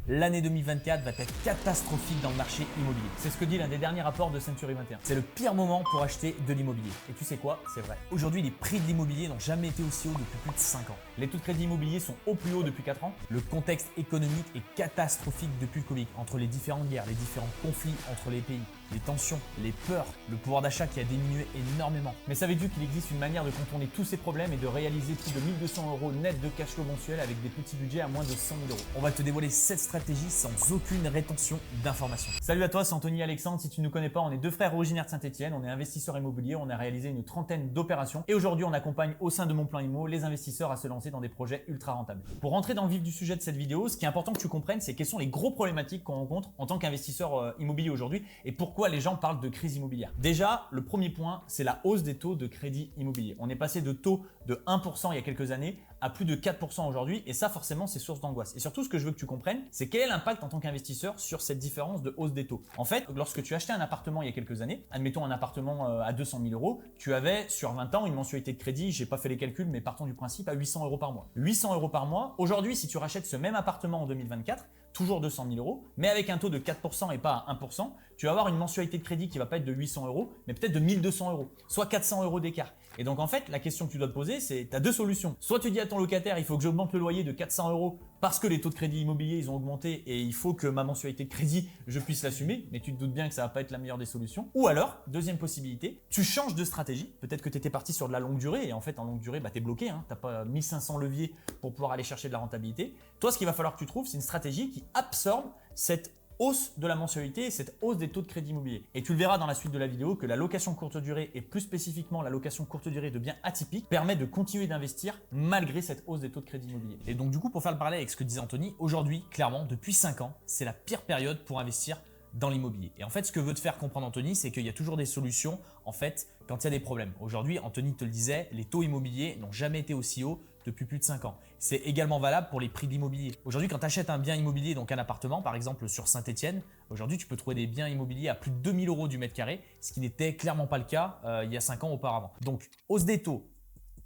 l'année 2024 va être catastrophique dans le marché immobilier. C'est ce que dit l'un des derniers rapports de Century 21. C'est le pire moment pour acheter de l'immobilier. Et tu sais quoi? C'est vrai. Aujourd'hui, les prix de l'immobilier n'ont jamais été aussi hauts depuis plus de 5 ans. Les taux de crédit immobilier sont au plus haut depuis 4 ans. Le contexte économique est catastrophique depuis le Covid. Entre les différentes guerres, les différents conflits entre les pays, les tensions, les peurs, le pouvoir d'achat qui a diminué énormément. Mais savais-tu qu'il existe une manière de contourner tous ces problèmes et de réaliser plus de 1 200 € net de cash flow mensuel avec des petits budgets à moins de 100 000 €? On va te dévoiler cette stratégie sans aucune rétention d'informations. Salut à toi, c'est Anthony Alexandre. Si tu ne nous connais pas, on est deux frères originaires de Saint-Etienne. On est investisseurs immobiliers. On a réalisé une trentaine d'opérations. Et aujourd'hui, on accompagne au sein de Mon Plan Immo les investisseurs à se lancer dans des projets ultra rentables. Pour rentrer dans le vif du sujet de cette vidéo, ce qui est important que tu comprennes, c'est quelles sont les gros problématiques qu'on rencontre en tant qu'investisseur immobilier aujourd'hui et pourquoi les gens parlent de crise immobilière. Déjà, le premier point, c'est la hausse des taux de crédit immobilier. On est passé de taux de 1% il y a quelques années à plus de 4% aujourd'hui et ça forcément c'est source d'angoisse. Et surtout ce que je veux que tu comprennes, c'est quel est l'impact en tant qu'investisseur sur cette différence de hausse des taux. En fait, lorsque tu achetais un appartement il y a quelques années, admettons un appartement à 200 000 €, tu avais sur 20 ans une mensualité de crédit, j'ai pas fait les calculs mais partons du principe à 800 € par mois. 800 € par mois, aujourd'hui si tu rachètes ce même appartement en 2024, toujours 200 000 €, mais avec un taux de 4% et pas à 1%, tu vas avoir une mensualité de crédit qui va pas être de 800 €, mais peut-être de 1 200 €, soit 400 € d'écart. Et donc en fait, la question que tu dois te poser, c'est tu as deux solutions. Soit tu dis à ton locataire, il faut que j'augmente le loyer de 400 € parce que les taux de crédit immobilier ils ont augmenté et il faut que ma mensualité de crédit, je puisse l'assumer, mais tu te doutes bien que ça va pas être la meilleure des solutions. Ou alors, deuxième possibilité, tu changes de stratégie. Peut-être que tu étais parti sur de la longue durée et en fait en longue durée, tu es bloqué, tu n'as pas 1500 leviers pour pouvoir aller chercher de la rentabilité. Toi, ce qu'il va falloir que tu trouves, c'est une stratégie qui absorbe cette hausse de la mensualité et cette hausse des taux de crédit immobilier. Et tu le verras dans la suite de la vidéo que la location courte durée et plus spécifiquement la location courte durée de biens atypiques permet de continuer d'investir malgré cette hausse des taux de crédit immobilier. Et donc du coup, pour faire le parallèle avec ce que disait Anthony, aujourd'hui, clairement, depuis 5 ans, c'est la pire période pour investir dans l'immobilier. Et en fait, ce que veut te faire comprendre Anthony, c'est qu'il y a toujours des solutions en fait quand il y a des problèmes. Aujourd'hui, Anthony te le disait, les taux immobiliers n'ont jamais été aussi hauts depuis plus de 5 ans. C'est également valable pour les prix de l'immobilier. Aujourd'hui, quand tu achètes un bien immobilier, donc un appartement, par exemple sur Saint-Etienne, aujourd'hui, tu peux trouver des biens immobiliers à plus de 2 000 € du mètre carré, ce qui n'était clairement pas le cas il y a 5 ans auparavant. Donc, hausse des taux,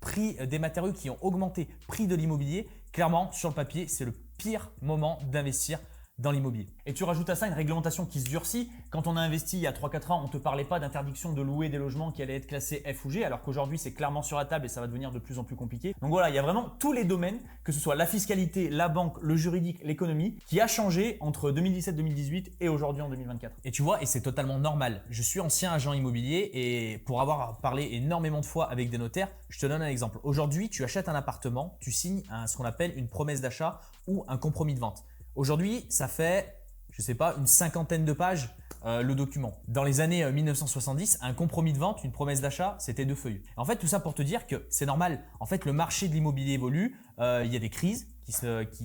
prix des matériaux qui ont augmenté, prix de l'immobilier, clairement, sur le papier, c'est le pire moment d'investir dans l'immobilier. Et tu rajoutes à ça une réglementation qui se durcit. Quand on a investi il y a 3-4 ans, on ne te parlait pas d'interdiction de louer des logements qui allaient être classés F ou G, alors qu'aujourd'hui c'est clairement sur la table et ça va devenir de plus en plus compliqué. Donc voilà, il y a vraiment tous les domaines, que ce soit la fiscalité, la banque, le juridique, l'économie, qui a changé entre 2017-2018 et aujourd'hui en 2024. Et tu vois, et c'est totalement normal. Je suis ancien agent immobilier et pour avoir parlé énormément de fois avec des notaires, je te donne un exemple. Aujourd'hui, tu achètes un appartement, tu signes ce qu'on appelle une promesse d'achat ou un compromis de vente. Aujourd'hui, ça fait, je sais pas, une cinquantaine de pages le document. Dans les années 1970, un compromis de vente, une promesse d'achat, c'était 2 feuilles. En fait, tout ça pour te dire que c'est normal. En fait, le marché de l'immobilier évolue, il y a des crises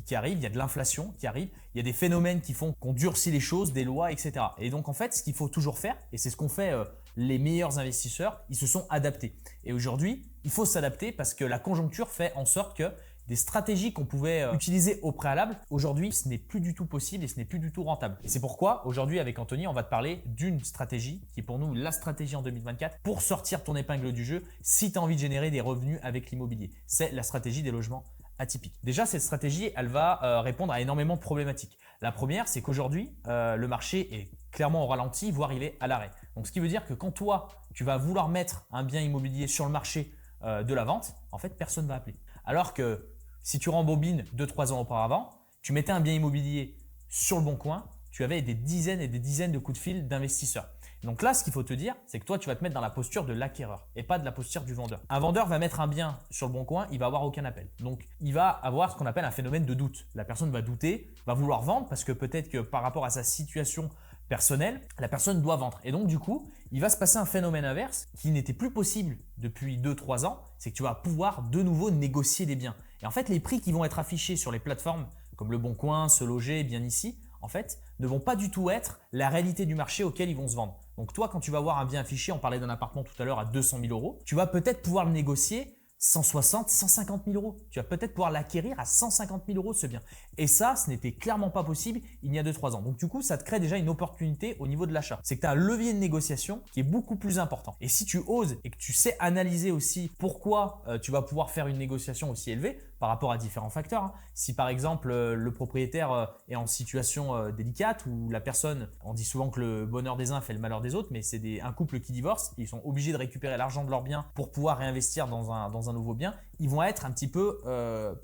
qui arrivent, il y a de l'inflation qui arrive, il y a des phénomènes qui font qu'on durcit les choses, des lois, etc. Et donc en fait, ce qu'il faut toujours faire, et c'est ce qu'ont fait les meilleurs investisseurs, ils se sont adaptés. Et aujourd'hui, il faut s'adapter parce que la conjoncture fait en sorte que des stratégies qu'on pouvait utiliser au préalable, aujourd'hui, ce n'est plus du tout possible et ce n'est plus du tout rentable. Et c'est pourquoi, aujourd'hui, avec Anthony, on va te parler d'une stratégie qui est pour nous la stratégie en 2024 pour sortir ton épingle du jeu si tu as envie de générer des revenus avec l'immobilier. C'est la stratégie des logements atypiques. Déjà, cette stratégie, elle va répondre à énormément de problématiques. La première, c'est qu'aujourd'hui, le marché est clairement au ralenti, voire il est à l'arrêt. Donc, ce qui veut dire que quand toi, tu vas vouloir mettre un bien immobilier sur le marché de la vente, en fait, personne ne va appeler. Alors que si tu rembobines 2-3 ans auparavant, tu mettais un bien immobilier sur le bon coin, tu avais des dizaines et des dizaines de coups de fil d'investisseurs. Donc là, ce qu'il faut te dire, c'est que toi, tu vas te mettre dans la posture de l'acquéreur et pas de la posture du vendeur. Un vendeur va mettre un bien sur le bon coin, il va avoir aucun appel. Donc, il va avoir ce qu'on appelle un phénomène de doute. La personne va douter, va vouloir vendre parce que peut-être que par rapport à sa situation personnelle, la personne doit vendre. Et donc, du coup, il va se passer un phénomène inverse qui n'était plus possible depuis 2-3 ans, c'est que tu vas pouvoir de nouveau négocier des biens. Et en fait, les prix qui vont être affichés sur les plateformes comme Le Bon Coin, Se Loger, Bien Ici, en fait, ne vont pas du tout être la réalité du marché auquel ils vont se vendre. Donc toi, quand tu vas voir un bien affiché, on parlait d'un appartement tout à l'heure à 200 000 €, tu vas peut-être pouvoir le négocier 160, 150 000 €. Tu vas peut-être pouvoir l'acquérir à 150 000 € ce bien. Et ça, ce n'était clairement pas possible il y a 2-3 ans. Donc du coup, ça te crée déjà une opportunité au niveau de l'achat. C'est que tu as un levier de négociation qui est beaucoup plus important. Et si tu oses et que tu sais analyser aussi pourquoi tu vas pouvoir faire une négociation aussi élevée par rapport à différents facteurs, hein. Si par exemple le propriétaire est en situation délicate ou la personne, on dit souvent que le bonheur des uns fait le malheur des autres, mais c'est un couple qui divorce, ils sont obligés de récupérer l'argent de leur bien pour pouvoir réinvestir dans un nouveau bien, ils vont être un petit peu,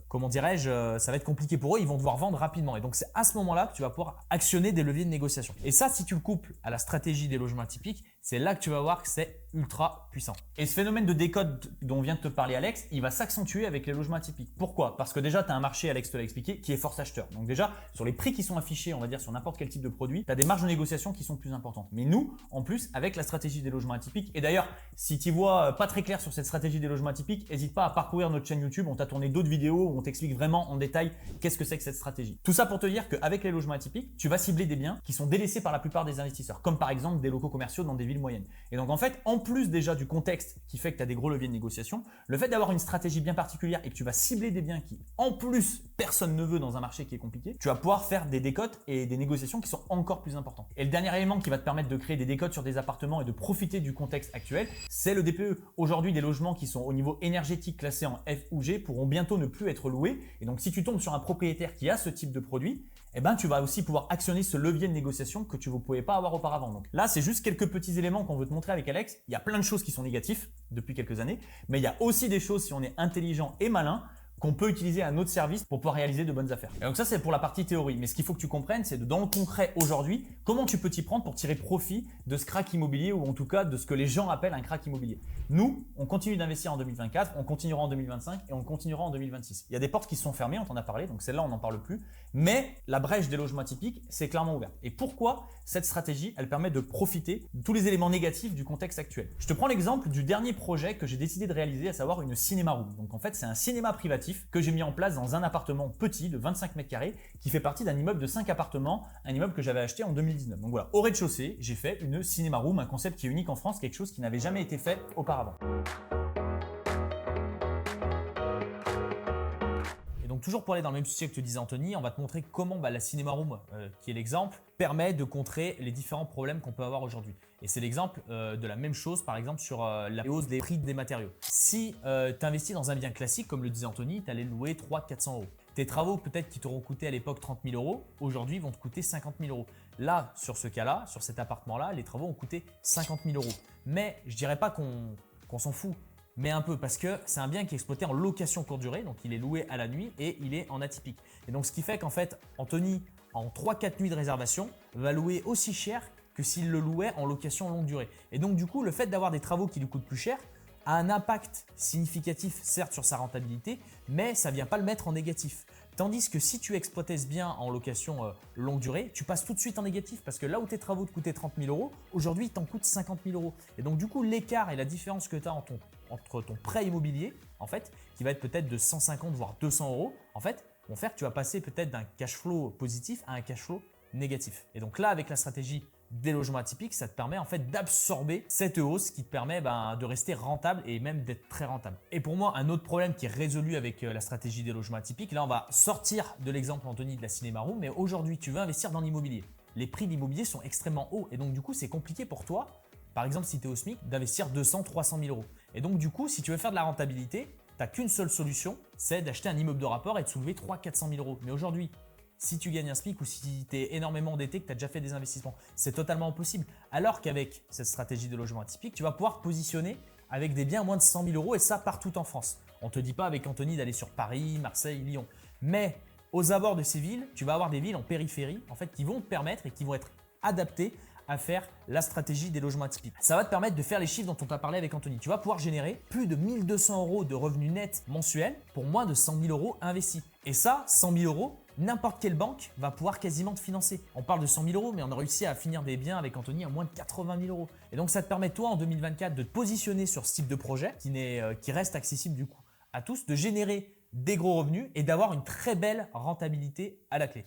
comment dirais-je, ça va être compliqué pour eux, ils vont devoir vendre rapidement. Et donc c'est à ce moment-là que tu vas pouvoir actionner des leviers de négociation. Et ça, si tu le couples à la stratégie des logements atypiques, c'est là que tu vas voir que c'est ultra puissant. Et ce phénomène de décote dont vient de te parler Alex, il va s'accentuer avec les logements atypiques. Pourquoi? Parce que déjà, tu as un marché, Alex te l'a expliqué, qui est force acheteur. Donc déjà, sur les prix qui sont affichés, on va dire sur n'importe quel type de produit, tu as des marges de négociation qui sont plus importantes. Mais nous, en plus, avec la stratégie des logements atypiques, et d'ailleurs, si tu vois pas très clair sur cette stratégie des logements atypiques, n'hésite pas à parcourir notre chaîne YouTube, on t'a tourné d'autres vidéos où on t'explique vraiment en détail qu'est-ce que c'est que cette stratégie. Tout ça pour te dire qu'avec les logements atypiques, tu vas cibler des biens qui sont délaissés par la plupart des investisseurs, comme par exemple des locaux commerciaux dans des villes moyennes. Et donc en fait, en plus déjà du contexte qui fait que tu as des gros leviers de négociation, le fait d'avoir une stratégie bien particulière et que tu vas cibler des biens qui, en plus, personne ne veut dans un marché qui est compliqué, tu vas pouvoir faire des décotes et des négociations qui sont encore plus importantes. Et le dernier élément qui va te permettre de créer des décotes sur des appartements et de profiter du contexte actuel, c'est le DPE. Aujourd'hui, des logements qui sont au niveau énergétique classés en F ou G pourront bientôt ne plus être loués. Et donc, si tu tombes sur un propriétaire qui a ce type de produit, eh ben, tu vas aussi pouvoir actionner ce levier de négociation que tu ne pouvais pas avoir auparavant. Donc là, c'est juste quelques petits éléments qu'on veut te montrer avec Alex. Il y a plein de choses qui sont négatives depuis quelques années, mais il y a aussi des choses, si on est intelligent et malin, qu'on peut utiliser à notre service pour pouvoir réaliser de bonnes affaires. Et donc ça, c'est pour la partie théorie. Mais ce qu'il faut que tu comprennes, c'est dans le concret aujourd'hui, comment tu peux t'y prendre pour tirer profit de ce crack immobilier ou en tout cas de ce que les gens appellent un crack immobilier. Nous, on continue d'investir en 2024, on continuera en 2025 et on continuera en 2026. Il y a des portes qui se sont fermées, on t'en a parlé, donc celle-là, on n'en parle plus. Mais la brèche des logements atypiques, c'est clairement ouvert. Et pourquoi cette stratégie, elle permet de profiter de tous les éléments négatifs du contexte actuel. Je te prends l'exemple du dernier projet que j'ai décidé de réaliser, à savoir une cinéma room. Donc en fait, c'est un cinéma privatif que j'ai mis en place dans un appartement petit de 25 mètres carrés qui fait partie d'un immeuble de 5 appartements, un immeuble que j'avais acheté en 2019. Donc voilà, au rez-de-chaussée, j'ai fait une cinéma room, un concept qui est unique en France, quelque chose qui n'avait jamais été fait auparavant. Donc toujours pour aller dans le même sujet que te disait Anthony, on va te montrer comment la Cinema Room, qui est l'exemple, permet de contrer les différents problèmes qu'on peut avoir aujourd'hui. Et c'est l'exemple de la même chose par exemple sur la hausse des prix des matériaux. Si tu investis dans un bien classique, comme le disait Anthony, tu allais le louer 300-400 euros. Tes travaux peut-être qui t'auront coûté à l'époque 30 000 euros, aujourd'hui vont te coûter 50 000 euros. Là, sur ce cas-là, sur cet appartement-là, les travaux ont coûté 50 000 euros. Mais je dirais pas qu'on s'en fout. Mais un peu parce que c'est un bien qui est exploité en location courte durée, donc il est loué à la nuit et il est en atypique. Et donc ce qui fait qu'en fait, Anthony, en 3-4 nuits de réservation, va louer aussi cher que s'il le louait en location longue durée. Et donc du coup, le fait d'avoir des travaux qui lui coûtent plus cher a un impact significatif certes sur sa rentabilité, mais ça ne vient pas le mettre en négatif. Tandis que si tu exploitais ce bien en location longue durée, tu passes tout de suite en négatif parce que là où tes travaux te coûtaient 30 000 euros, aujourd'hui, ils t'en coûtent 50 000 euros. Et donc, du coup, l'écart et la différence que tu as entre ton prêt immobilier, en fait, qui va être peut-être de 150 voire 200 euros, en fait, vont faire que tu vas passer peut-être d'un cash flow positif à un cash flow négatif. Et donc là, avec la stratégie des logements atypiques, ça te permet en fait d'absorber cette hausse qui te permet de rester rentable et même d'être très rentable. Et pour moi, un autre problème qui est résolu avec la stratégie des logements atypiques, là on va sortir de l'exemple Anthony de la Cinema Room, mais aujourd'hui tu veux investir dans l'immobilier. Les prix de l'immobilier sont extrêmement hauts et donc du coup c'est compliqué pour toi, par exemple si tu es au SMIC, d'investir 200-300 000 euros. Et donc du coup si tu veux faire de la rentabilité, tu n'as qu'une seule solution, c'est d'acheter un immeuble de rapport et de soulever 300-400 000 euros. Mais aujourd'hui, si tu gagnes un SMIC ou si tu es énormément endetté, que tu as déjà fait des investissements, c'est totalement impossible. Alors qu'avec cette stratégie de logement atypique, tu vas pouvoir te positionner avec des biens à moins de 100 000 euros et ça partout en France. On ne te dit pas avec Anthony d'aller sur Paris, Marseille, Lyon. Mais aux abords de ces villes, tu vas avoir des villes en périphérie en fait, qui vont te permettre et qui vont être adaptées à faire la stratégie des logements atypiques. Ça va te permettre de faire les chiffres dont on t'a parlé avec Anthony. Tu vas pouvoir générer plus de 1 200 euros de revenus nets mensuels pour moins de 100 000 euros investis. Et ça, 100 000 euros, n'importe quelle banque va pouvoir quasiment te financer. On parle de 100 000 euros, mais on a réussi à finir des biens avec Anthony à moins de 80 000 euros. Et donc, ça te permet, toi, en 2024, de te positionner sur ce type de projet qui reste accessible du coup à tous, de générer des gros revenus et d'avoir une très belle rentabilité à la clé.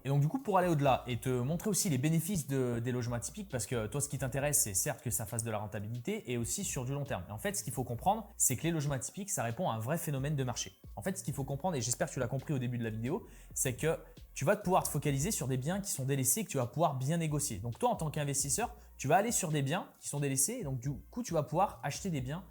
Et donc du coup, pour aller au-delà et te montrer aussi les bénéfices des logements atypiques, parce que toi, ce qui t'intéresse, c'est certes que ça fasse de la rentabilité et aussi sur du long terme. Et en fait, ce qu'il faut comprendre, c'est que les logements atypiques, ça répond à un vrai phénomène de marché. En fait, ce qu'il faut comprendre, et j'espère que tu l'as compris au début de la vidéo, c'est que tu vas pouvoir te focaliser sur des biens qui sont délaissés et que tu vas pouvoir bien négocier. Donc toi, en tant qu'investisseur, tu vas aller sur des biens qui sont délaissés et donc du coup, tu vas pouvoir acheter des biens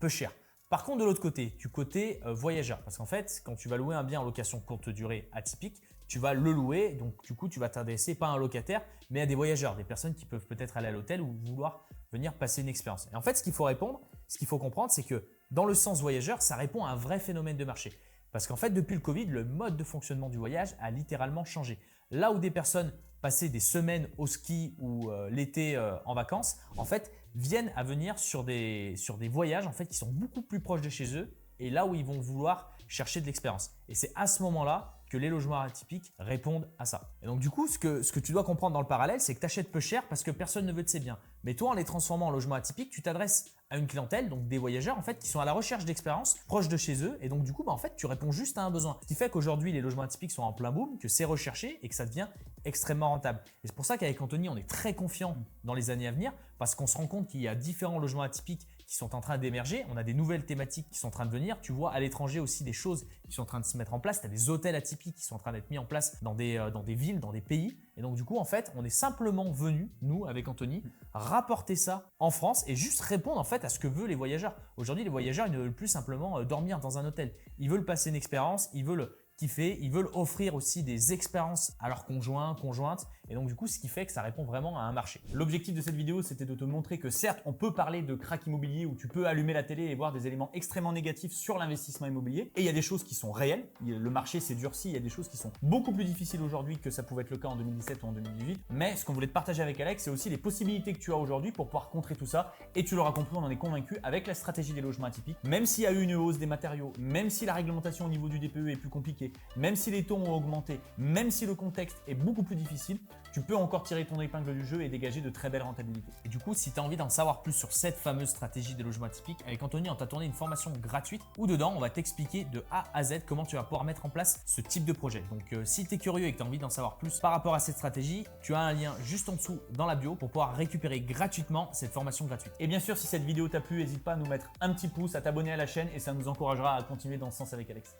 peu chers. Par contre, de l'autre côté, du côté voyageur, parce qu'en fait, quand tu vas louer un bien en location courte durée atypique, tu vas le louer, donc du coup, tu vas t'adresser pas à un locataire, mais à des voyageurs, des personnes qui peuvent peut-être aller à l'hôtel ou vouloir venir passer une expérience. Et en fait, ce qu'il faut répondre, ce qu'il faut comprendre, c'est que dans le sens voyageur, ça répond à un vrai phénomène de marché. Parce qu'en fait, depuis le Covid, le mode de fonctionnement du voyage a littéralement changé. Là où des personnes passaient des semaines au ski ou l'été en vacances, en fait, viennent à venir sur des voyages en fait, qui sont beaucoup plus proches de chez eux et là où ils vont vouloir chercher de l'expérience. Et c'est à ce moment-là que les logements atypiques répondent à ça. Et donc du coup, ce que tu dois comprendre dans le parallèle, c'est que tu achètes peu cher parce que personne ne veut de ces biens. Mais toi, en les transformant en logements atypiques, tu t'adresses à une clientèle, donc des voyageurs en fait, qui sont à la recherche d'expériences proches de chez eux. Et donc du coup, en fait, tu réponds juste à un besoin. Ce qui fait qu'aujourd'hui, les logements atypiques sont en plein boom, que c'est recherché et que ça devient extrêmement rentable. Et c'est pour ça qu'avec Anthony, on est très confiant dans les années à venir parce qu'on se rend compte qu'il y a différents logements atypiques qui sont en train d'émerger. On a des nouvelles thématiques qui sont en train de venir. Tu vois à l'étranger aussi des choses qui sont en train de se mettre en place. Tu as des hôtels atypiques qui sont en train d'être mis en place dans des villes, dans des pays. Et donc du coup, en fait, on est simplement venu, nous, avec Anthony, rapporter ça en France et juste répondre en fait à ce que veulent les voyageurs. Aujourd'hui, les voyageurs, ils ne veulent plus simplement dormir dans un hôtel. Ils veulent passer une expérience, ils veulent kiffer, ils veulent offrir aussi des expériences à leurs conjoints, conjointes. Et donc du coup, ce qui fait que ça répond vraiment à un marché. L'objectif de cette vidéo, c'était de te montrer que certes, on peut parler de crack immobilier où tu peux allumer la télé et voir des éléments extrêmement négatifs sur l'investissement immobilier. Et il y a des choses qui sont réelles. Le marché s'est durci. Il y a des choses qui sont beaucoup plus difficiles aujourd'hui que ça pouvait être le cas en 2017 ou en 2018. Mais ce qu'on voulait te partager avec Alex, c'est aussi les possibilités que tu as aujourd'hui pour pouvoir contrer tout ça. Et tu l'auras compris, on en est convaincu avec la stratégie des logements atypiques. Même s'il y a eu une hausse des matériaux, même si la réglementation au niveau du DPE est plus compliquée, même si les taux ont augmenté, même si le contexte est beaucoup plus difficile, tu peux encore tirer ton épingle du jeu et dégager de très belles rentabilités. Et du coup, si tu as envie d'en savoir plus sur cette fameuse stratégie des logements atypiques, avec Anthony, on t'a tourné une formation gratuite où dedans, on va t'expliquer de A à Z comment tu vas pouvoir mettre en place ce type de projet. Donc, si tu es curieux et que tu as envie d'en savoir plus par rapport à cette stratégie, tu as un lien juste en dessous dans la bio pour pouvoir récupérer gratuitement cette formation gratuite. Et bien sûr, si cette vidéo t'a plu, n'hésite pas à nous mettre un petit pouce, à t'abonner à la chaîne et ça nous encouragera à continuer dans ce sens avec Alex.